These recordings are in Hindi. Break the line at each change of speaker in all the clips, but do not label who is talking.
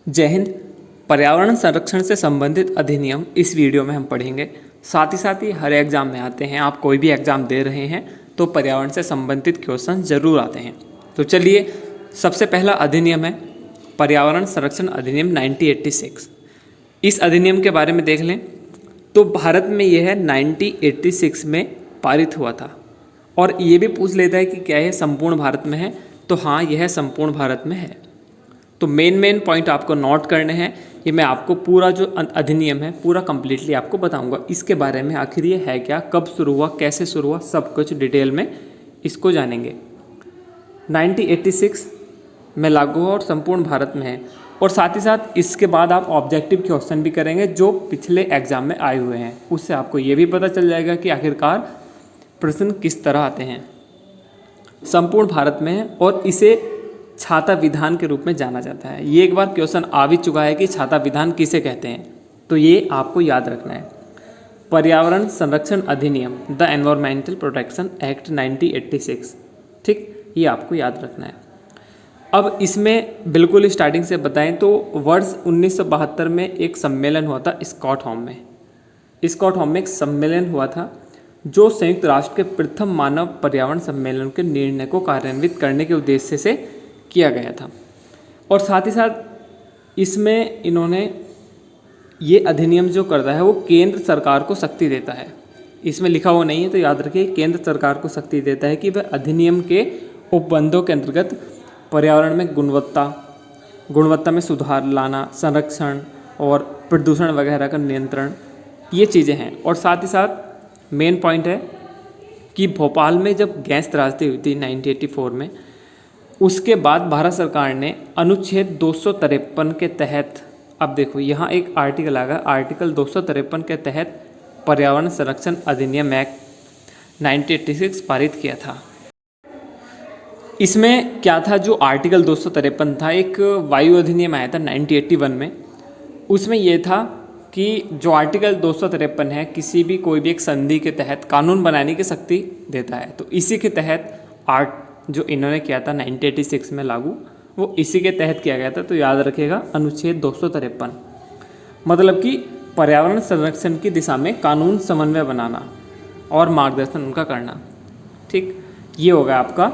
जय हिंद। पर्यावरण संरक्षण से संबंधित अधिनियम इस वीडियो में हम पढ़ेंगे। साथ ही हर एग्ज़ाम में आते हैं। आप कोई भी एग्ज़ाम दे रहे हैं तो पर्यावरण से संबंधित क्वेश्चन ज़रूर आते हैं। तो चलिए, सबसे पहला अधिनियम है पर्यावरण संरक्षण अधिनियम 1986। इस अधिनियम के बारे में देख लें तो भारत में यह 1986 में पारित हुआ था। और ये भी पूछ लेता है कि क्या यह संपूर्ण भारत में है, तो हाँ, यह संपूर्ण भारत में है। तो मेन पॉइंट आपको नोट करने हैं। ये मैं आपको पूरा जो अधिनियम है पूरा कंप्लीटली आपको बताऊंगा। इसके बारे में आखिर ये है क्या, कब शुरू हुआ, कैसे शुरू हुआ, सब कुछ डिटेल में इसको जानेंगे। 1986 में लागू हुआ और संपूर्ण भारत में है। और साथ ही साथ इसके बाद आप ऑब्जेक्टिव क्वेश्चन भी करेंगे जो पिछले एग्जाम में आए हुए हैं। उससे आपको ये भी पता चल जाएगा कि आखिरकार प्रश्न किस तरह आते हैं। संपूर्ण भारत में है और इसे छाता विधान के रूप में जाना जाता है। ये एक बार क्वेश्चन आ भी चुका है कि छाता विधान किसे कहते हैं, तो ये आपको याद रखना है। पर्यावरण संरक्षण अधिनियम द एनवायरमेंटल प्रोटेक्शन एक्ट 1986, ठीक, ये आपको याद रखना है। अब इसमें बिल्कुल स्टार्टिंग से बताएं तो वर्ष 1972 में एक सम्मेलन हुआ था स्टॉकहोम में। स्टॉकहोम में एक सम्मेलन हुआ था जो संयुक्त राष्ट्र के प्रथम मानव पर्यावरण सम्मेलन के निर्णय को कार्यान्वित करने के उद्देश्य से किया गया था। और साथ ही साथ इसमें इन्होंने ये अधिनियम जो करता है वो केंद्र सरकार को शक्ति देता है। इसमें लिखा हुआ नहीं है तो याद रखिए, केंद्र सरकार को शक्ति देता है कि वह अधिनियम के उपबंधों के अंतर्गत पर्यावरण में गुणवत्ता में सुधार लाना, संरक्षण और प्रदूषण वगैरह का नियंत्रण, ये चीज़ें हैं। और साथ ही साथ मेन पॉइंट है कि भोपाल में जब गैस त्रासदी हुई थी 1984 में, उसके बाद भारत सरकार ने अनुच्छेद 253 के तहत, अब देखो यहाँ एक आर्टिकल आ गया, आर्टिकल 253 के तहत पर्यावरण संरक्षण अधिनियम एक्ट 1986 पारित किया था। इसमें क्या था, जो आर्टिकल 253 था, एक वायु अधिनियम आया था 1981 में। उसमें यह था कि जो आर्टिकल 253 है किसी भी कोई भी एक संधि के तहत कानून बनाने की शक्ति देता है। तो इसी के तहत जो इन्होंने किया था 1986 में लागू, वो इसी के तहत किया गया था। तो याद रखिएगा, अनुच्छेद 253 मतलब कि पर्यावरण संरक्षण की दिशा में कानून समन्वय बनाना और मार्गदर्शन उनका करना, ठीक। ये होगा आपका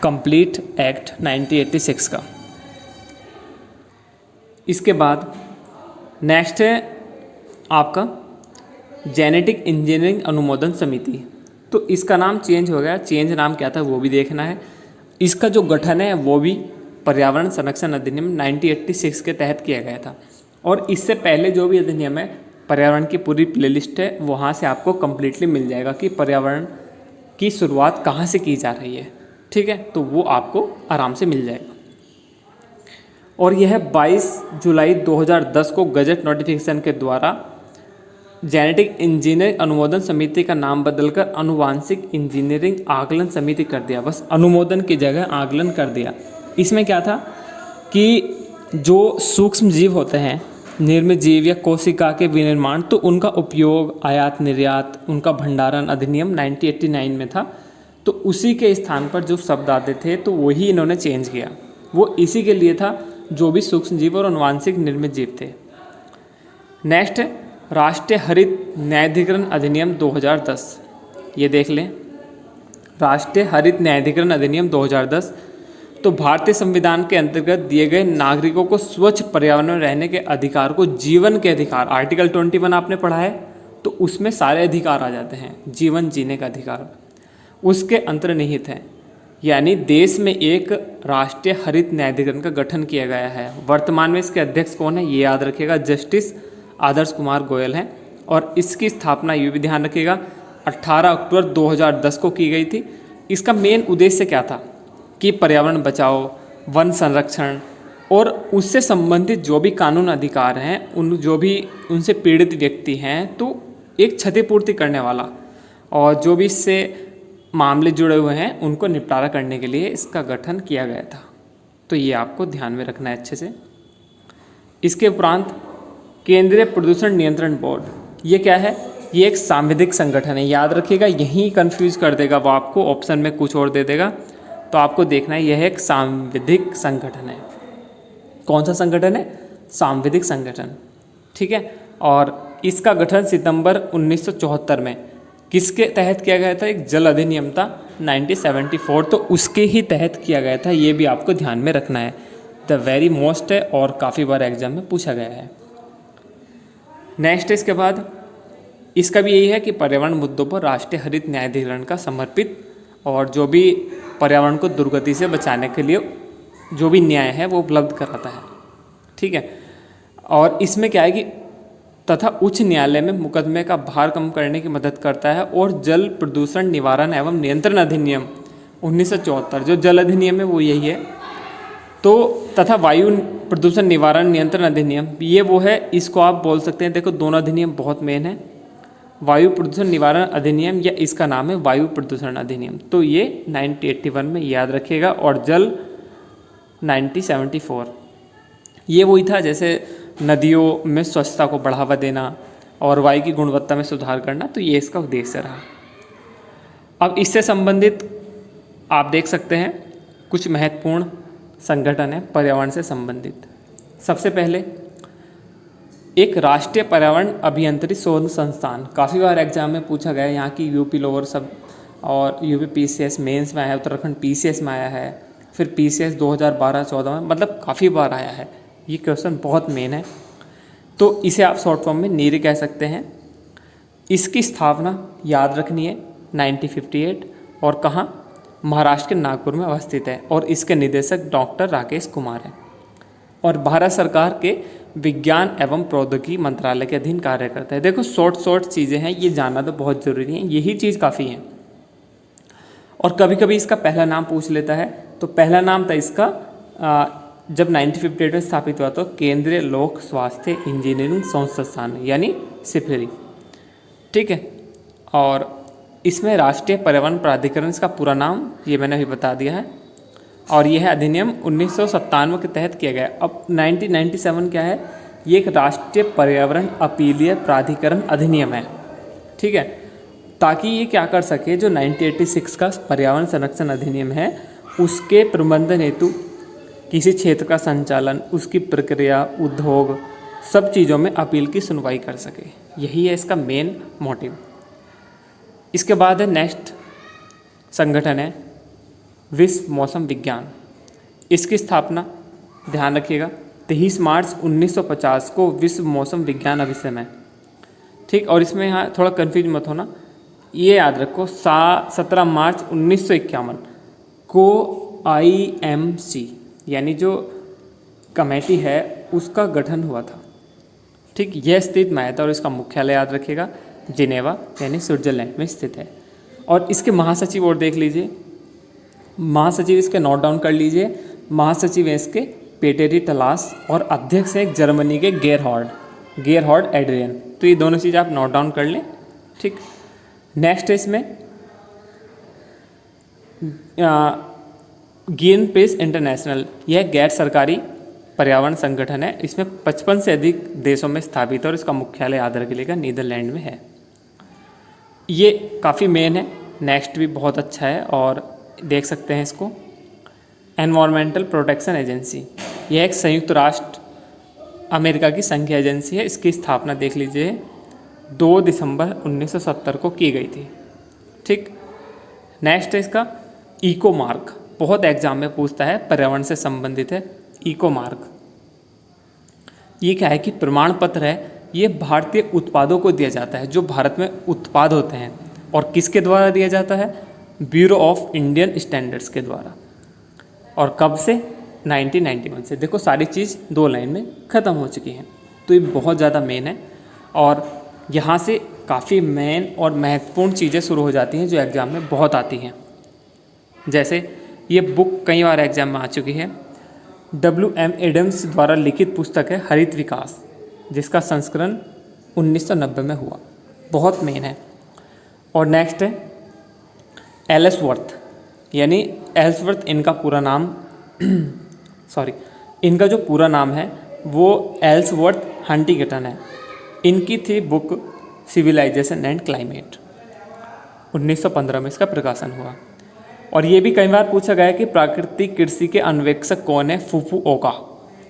कंप्लीट एक्ट 1986 का। इसके बाद नेक्स्ट है आपका जेनेटिक इंजीनियरिंग अनुमोदन समिति। तो इसका नाम चेंज हो गया, चेंज नाम क्या था वो भी देखना है। इसका जो गठन है वो भी पर्यावरण संरक्षण अधिनियम 1986 के तहत किया गया था। और इससे पहले जो भी अधिनियम है, पर्यावरण की पूरी प्लेलिस्ट है, वहाँ से आपको कम्प्लीटली मिल जाएगा कि पर्यावरण की शुरुआत कहाँ से की जा रही है, ठीक है। तो वो आपको आराम से मिल जाएगा। और यह 22 जुलाई 2010 को गजट नोटिफिकेशन के द्वारा जेनेटिक इंजीनियरिंग अनुमोदन समिति का नाम बदलकर अनुवांशिक इंजीनियरिंग आकलन समिति कर दिया। बस अनुमोदन की जगह आकलन कर दिया। इसमें क्या था कि जो सूक्ष्म जीव होते हैं, निर्मित जीव या कोशिका के विनिर्माण, तो उनका उपयोग, आयात निर्यात, उनका भंडारण अधिनियम 1989 में था। तो उसी के स्थान पर जो शब्द आते थे तो वही इन्होंने चेंज किया। वो इसी के लिए था जो भी सूक्ष्म जीव और अनुवांशिक निर्मित जीव थे। नेक्स्ट है राष्ट्रीय हरित न्यायाधिकरण अधिनियम 2010। ये देख लें, राष्ट्रीय हरित न्यायाधिकरण अधिनियम 2010। तो भारतीय संविधान के अंतर्गत दिए गए नागरिकों को स्वच्छ पर्यावरण में रहने के अधिकार को जीवन के अधिकार, आर्टिकल 21 आपने पढ़ा है, तो उसमें सारे अधिकार आ जाते हैं। जीवन जीने का अधिकार उसके अंतर्निहित है। यानी देश में एक राष्ट्रीय हरित न्यायाधिकरण का गठन किया गया है। वर्तमान में इसके अध्यक्ष कौन है, ये याद रखिएगा, जस्टिस आदर्श कुमार गोयल हैं। और इसकी स्थापना, ये भी ध्यान रखिएगा, 18 अक्टूबर 2010 को की गई थी। इसका मेन उद्देश्य क्या था कि पर्यावरण बचाओ, वन संरक्षण और उससे संबंधित जो भी कानून अधिकार हैं, उन जो भी उनसे पीड़ित व्यक्ति हैं, तो एक क्षतिपूर्ति करने वाला, और जो भी इससे मामले जुड़े हुए हैं उनको निपटारा करने के लिए इसका गठन किया गया था। तो ये आपको ध्यान में रखना है अच्छे से। इसके उपरांत केंद्रीय प्रदूषण नियंत्रण बोर्ड, ये क्या है, ये एक सांविधिक संगठन है। याद रखिएगा, यहीं कंफ्यूज कर देगा वो आपको, ऑप्शन में कुछ और दे देगा। तो आपको देखना है यह एक सांविधिक संगठन है। कौन सा संगठन है, सांविधिक संगठन, ठीक है। और इसका गठन सितंबर 1974 में किसके तहत किया गया था? एक जल अधिनियम था 1974, तो उसके ही तहत किया गया था। ये भी आपको ध्यान में रखना है, द वेरी मोस्ट है और काफ़ी बार एग्जाम में पूछा गया है। नेक्स्ट इसके बाद इसका भी यही है कि पर्यावरण मुद्दों पर राष्ट्रीय हरित न्यायाधिकरण का समर्पित, और जो भी पर्यावरण को दुर्गति से बचाने के लिए जो भी न्याय है वो उपलब्ध कराता है, ठीक है। और इसमें क्या है कि तथा उच्च न्यायालय में मुकदमे का भार कम करने की मदद करता है। और जल प्रदूषण निवारण एवं नियंत्रण अधिनियम 1974, जो जल अधिनियम है वो यही है। तो तथा वायु प्रदूषण निवारण नियंत्रण अधिनियम, ये वो है, इसको आप बोल सकते हैं। देखो दोनों अधिनियम बहुत मेन है, वायु प्रदूषण निवारण अधिनियम या इसका नाम है वायु प्रदूषण अधिनियम। तो ये 1981 में याद रखिएगा। और जल 1974, ये वही था जैसे नदियों में स्वच्छता को बढ़ावा देना और वायु की गुणवत्ता में सुधार करना, तो ये इसका उद्देश्य रहा। अब इससे संबंधित आप देख सकते हैं कुछ महत्वपूर्ण संगठन है पर्यावरण से संबंधित। सबसे पहले एक राष्ट्रीय पर्यावरण अभियंत्रित शोध संस्थान, काफ़ी बार एग्जाम में पूछा गया है। यहाँ की यूपी लोअर सब और यूपी पीसीएस मेंस में आया है, उत्तराखंड पीसीएस में आया है, फिर पीसीएस 2012-14 में, मतलब काफ़ी बार आया है। ये क्वेश्चन बहुत मेन है, तो इसे आप शॉर्ट फॉर्म में नीरे कह सकते हैं। इसकी स्थापना याद रखनी है 1958, और कहाँ? महाराष्ट्र के नागपुर में अवस्थित है। और इसके निदेशक डॉक्टर राकेश कुमार हैं, और भारत सरकार के विज्ञान एवं प्रौद्योगिकी मंत्रालय के अधीन कार्य करता है। देखो शॉर्ट चीज़ें हैं, ये जानना तो बहुत ज़रूरी है, यही चीज़ काफ़ी है। और कभी कभी इसका पहला नाम पूछ लेता है, तो पहला नाम था इसका जब 1958 में स्थापित हुआ तो केंद्रीय लोक स्वास्थ्य इंजीनियरिंग संस्थान, यानी सिफरी, ठीक है। और इसमें राष्ट्रीय पर्यावरण प्राधिकरण, इसका पूरा नाम ये मैंने अभी बता दिया है। और यह अधिनियम 1997 के तहत किया गया। अब 1997 क्या है? ये एक राष्ट्रीय पर्यावरण अपीलीय प्राधिकरण अधिनियम है, ठीक है, ताकि ये क्या कर सके, जो 1986 का पर्यावरण संरक्षण अधिनियम है उसके प्रबंधन हेतु किसी क्षेत्र का संचालन, उसकी प्रक्रिया, उद्योग, सब चीज़ों में अपील की सुनवाई कर सके। यही है इसका मेन मोटिव। इसके बाद है नेक्स्ट संगठन है विश्व मौसम विज्ञान। इसकी स्थापना ध्यान रखिएगा 23 मार्च 1950 को विश्व मौसम विज्ञान अधिनियम है, ठीक। और इसमें यहाँ थोड़ा कन्फ्यूज मत होना, ये याद रखो 17 मार्च 1951 को IMC यानी जो कमेटी है उसका गठन हुआ था, ठीक। यह स्थित में था और इसका मुख्यालय याद रखिएगा जिनेवा यानी स्विट्जरलैंड में स्थित है। और इसके महासचिव और देख लीजिए, महासचिव इसके नोट डाउन कर लीजिए। महासचिव है इसके पेटेरी टलास, और अध्यक्ष है जर्मनी के गेरहार्ड एड्रियन। तो ये दोनों चीज़ आप नोट डाउन कर लें, ठीक। नेक्स्ट है इसमें ग्रीन पीस इंटरनेशनल, यह गैर सरकारी पर्यावरण संगठन है। इसमें 55 से अधिक देशों में स्थापित है और इसका मुख्यालय याद रखिएगा नीदरलैंड में है। ये काफ़ी मेन है। नेक्स्ट भी बहुत अच्छा है और देख सकते हैं इसको। एनवायरमेंटल प्रोटेक्शन एजेंसी, यह एक संयुक्त राष्ट्र अमेरिका की संघीय एजेंसी है। इसकी स्थापना देख लीजिए 2 दिसंबर 1970 को की गई थी, ठीक। नेक्स्ट है इसका इको मार्क, बहुत एग्जाम में पूछता है, पर्यावरण से संबंधित है। इको मार्क ये क्या है कि प्रमाण पत्र है, ये भारतीय उत्पादों को दिया जाता है जो भारत में उत्पाद होते हैं। और किसके द्वारा दिया जाता है? ब्यूरो ऑफ इंडियन स्टैंडर्ड्स के द्वारा। और कब से? 1991 से। देखो सारी चीज़ 2 लाइन में ख़त्म हो चुकी हैं, तो ये बहुत ज़्यादा मेन है। और यहाँ से काफ़ी मेन और महत्वपूर्ण चीज़ें शुरू हो जाती हैं जो एग्ज़ाम में बहुत आती हैं। जैसे ये बुक कई बार एग्जाम में आ चुकी है, WM एडम्स द्वारा लिखित पुस्तक है हरित विकास, जिसका संस्करण 1990 में हुआ, बहुत मेन है। और नेक्स्ट है एल्सवर्थ, यानी एल्सवर्थ इनका पूरा नाम इनका जो पूरा नाम है वो एल्सवर्थ हंटिंगटन है। इनकी थी बुक सिविलाइजेशन एंड क्लाइमेट, 1915 में इसका प्रकाशन हुआ। और ये भी कई बार पूछा गया है कि प्राकृतिक कृषि के अन्वेषक कौन है? फुकुओका,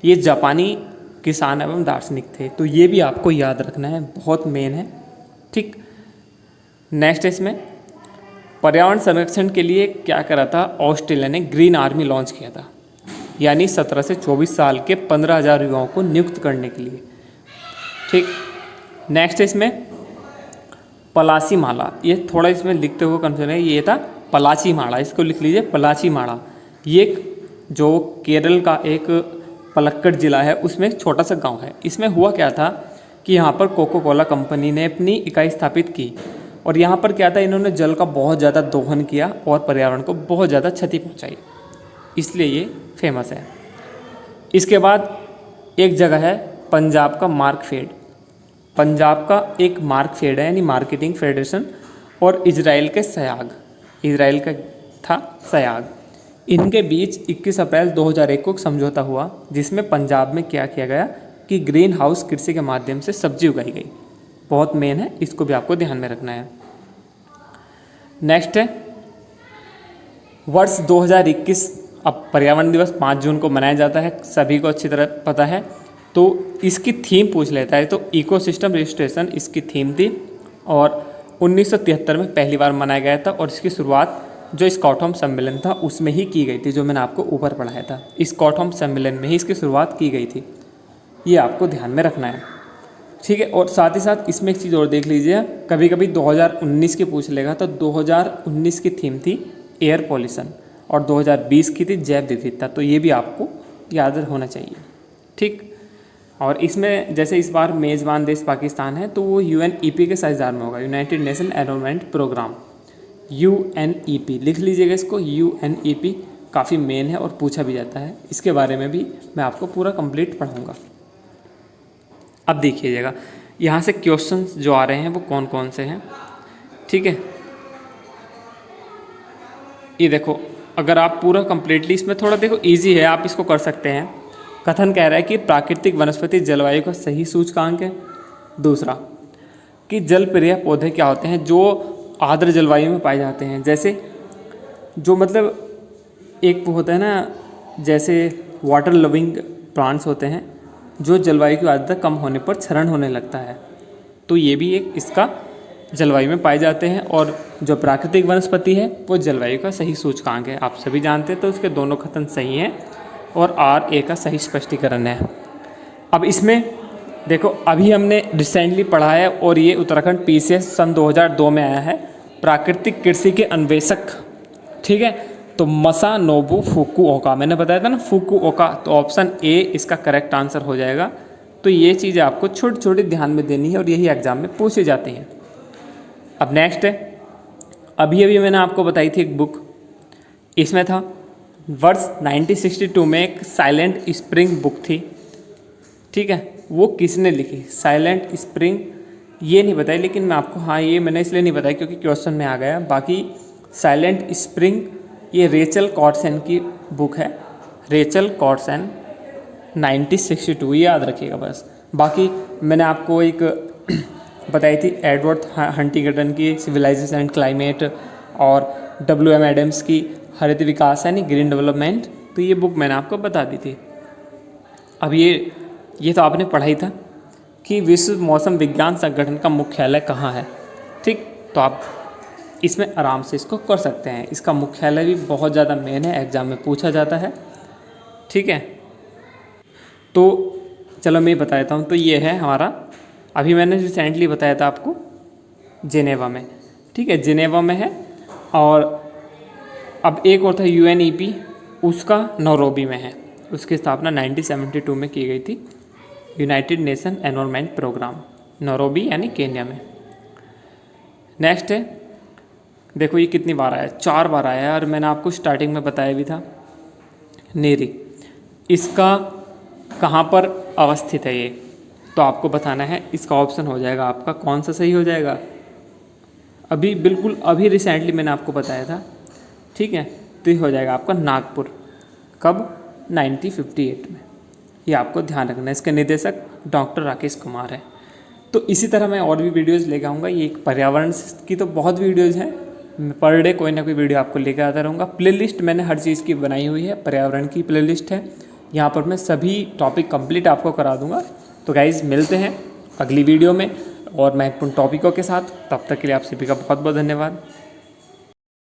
ये जापानी किसान एवं दार्शनिक थे। तो ये भी आपको याद रखना है, बहुत मेन है। ठीक, नेक्स्ट इसमें पर्यावरण संरक्षण के लिए क्या करा था, ऑस्ट्रेलिया ने ग्रीन आर्मी लॉन्च किया था, यानी 17 से 24 साल के 15,000 युवाओं को नियुक्त करने के लिए। ठीक, नेक्स्ट इसमें पलाची माला, ये थोड़ा इसमें लिखते हुए कंफ्यूजन है, ये था पलाची माला, इसको लिख लीजिए पलाची माला। ये जो केरल का एक पलक्कड़ ज़िला है उसमें एक छोटा सा गांव है। इसमें हुआ क्या था कि यहाँ पर कोको कोला कंपनी ने अपनी इकाई स्थापित की, और यहाँ पर क्या था, इन्होंने जल का बहुत ज़्यादा दोहन किया और पर्यावरण को बहुत ज़्यादा क्षति पहुँचाई, इसलिए ये फेमस है। इसके बाद एक जगह है पंजाब का मार्कफेड, पंजाब का एक मार्कफेड है यानी मार्केटिंग फेडरेशन, और इजराइल के सयाग, इजराइल का था सयाग, इनके बीच 21 अप्रैल 2001 को समझौता हुआ, जिसमें पंजाब में क्या किया गया कि ग्रीन हाउस कृषि के माध्यम से सब्जी उगाई गई। बहुत मेन है, इसको भी आपको ध्यान में रखना है। नेक्स्ट है वर्ष 2021, अब पर्यावरण दिवस 5 जून को मनाया जाता है, सभी को अच्छी तरह पता है। तो इसकी थीम पूछ लेता है, तो इकोसिस्टम रिस्टोरेशन इसकी थीम थी, और 1973 में पहली बार मनाया गया था, और इसकी शुरुआत जो स्कॉटहोम सम्मेलन था उसमें ही की गई थी, जो मैंने आपको ऊपर पढ़ाया था, स्कॉटहोम सम्मेलन में ही इसकी शुरुआत की गई थी। ये आपको ध्यान में रखना है, ठीक है। और साथ ही साथ इसमें एक चीज़ और देख लीजिए, कभी कभी 2019 की पूछ लेगा, तो 2019 की थीम थी एयर पॉल्यूशन, और 2020 की थी जैव विविधता, तो ये भी आपको याद होना चाहिए, ठीक। और इसमें जैसे इस बार मेज़बान देश पाकिस्तान है, तो वो UNEP के साझेदार में होगा, United Nation Environment Programme, UNEP लिख लीजिएगा इसको, UNEP काफ़ी मेन है और पूछा भी जाता है, इसके बारे में भी मैं आपको पूरा कंप्लीट पढ़ाऊँगा। अब देखिएगा यहाँ से क्वेश्चंस जो आ रहे हैं वो कौन कौन से हैं, ठीक है। ये देखो, अगर आप पूरा कंप्लीटली, इसमें थोड़ा देखो इजी है, आप इसको कर सकते हैं। कथन कह रहा है कि प्राकृतिक वनस्पति जलवायु का सही सूचकांक है। दूसरा कि जलप्रिय पौधे क्या होते हैं जो आर्द्र जलवायु में पाए जाते हैं, जैसे जो मतलब एक होता है ना, जैसे वाटर लविंग प्लांट्स होते हैं जो जलवायु की आर्द्रता कम होने पर क्षरण होने लगता है, तो ये भी एक इसका जलवायु में पाए जाते हैं। और जो प्राकृतिक वनस्पति है वो जलवायु का सही सूचकांक है, आप सभी जानते हैं, तो उसके दोनों कथन सही हैं और RA का सही स्पष्टीकरण है। अब इसमें देखो, अभी हमने रिसेंटली पढ़ा है और ये उत्तराखंड PCS सन 2002 में आया है, प्राकृतिक कृषि के अन्वेषक, ठीक है। तो मसानोबु फुकुओका, मैंने बताया था ना फुकुओका, तो ऑप्शन A इसका करेक्ट आंसर हो जाएगा। तो ये चीज़ें आपको छोटी छोटी ध्यान में देनी है और यही एग्जाम में पूछी जाती हैं। अब नेक्स्ट है, अभी मैंने आपको बताई थी एक बुक, इसमें था वर्ष 1962 में एक साइलेंट स्प्रिंग बुक थी, ठीक है। वो किसने लिखी, साइलेंट स्प्रिंग, ये नहीं बताई, लेकिन मैं आपको, हाँ ये मैंने इसलिए नहीं बताया क्योंकि क्वेश्चन में आ गया। बाकी साइलेंट स्प्रिंग ये रेचल कॉर्सन की बुक है, रेचल कॉर्सन 1962, ये याद रखिएगा बस। बाकी मैंने आपको एक बताई थी एडवर्ड हंटिंगटन की सिविलाइजेशन एंड क्लाइमेट, और WM एडम्स की हरित विकास यानी ग्रीन डेवलपमेंट, तो ये बुक मैंने आपको बता दी थी। अब ये तो आपने पढ़ा ही था कि विश्व मौसम विज्ञान संगठन का मुख्यालय कहाँ है, ठीक। तो आप इसमें आराम से इसको कर सकते हैं, इसका मुख्यालय भी बहुत ज़्यादा मेन है, एग्जाम में पूछा जाता है, ठीक है। तो चलो मैं बता देता हूँ, तो ये है हमारा, अभी मैंने रिसेंटली बताया था आपको जेनेवा में, ठीक है, जेनेवा में है। और अब एक और था UNEP, उसका नैरोबी में है, उसकी स्थापना 1972 में की गई थी, United Nation Environment Programme, Nairobi यानी केन्या में। नेक्स्ट है, देखो ये कितनी बार आया, 4 बार आया है, और मैंने आपको स्टार्टिंग में बताया भी था, नेरी, इसका कहाँ पर अवस्थित है ये, तो आपको बताना है। इसका ऑप्शन हो जाएगा आपका, कौन सा सही हो जाएगा, अभी बिल्कुल अभी रिसेंटली मैंने आपको बताया था, ठीक है। तो ये हो जाएगा आपका नागपुर, कब, 1958 में, ये आपको ध्यान रखना है। इसके निदेशक डॉक्टर राकेश कुमार है। तो इसी तरह मैं और भी वीडियोज़ लेकर आऊँगा, ये एक पर्यावरण की तो बहुत वीडियोज़ हैं, पर डे कोई ना कोई वीडियो आपको लेकर आता रहूँगा। प्लेलिस्ट मैंने हर चीज़ की बनाई हुई है, पर्यावरण की प्लेलिस्ट है, यहाँ पर मैं सभी टॉपिक कंप्लीट आपको करा दूंगा। तो गाइज़ मिलते हैं अगली वीडियो में और महत्वपूर्ण टॉपिकों के साथ। तब तक के लिए आप सभी का बहुत बहुत धन्यवाद।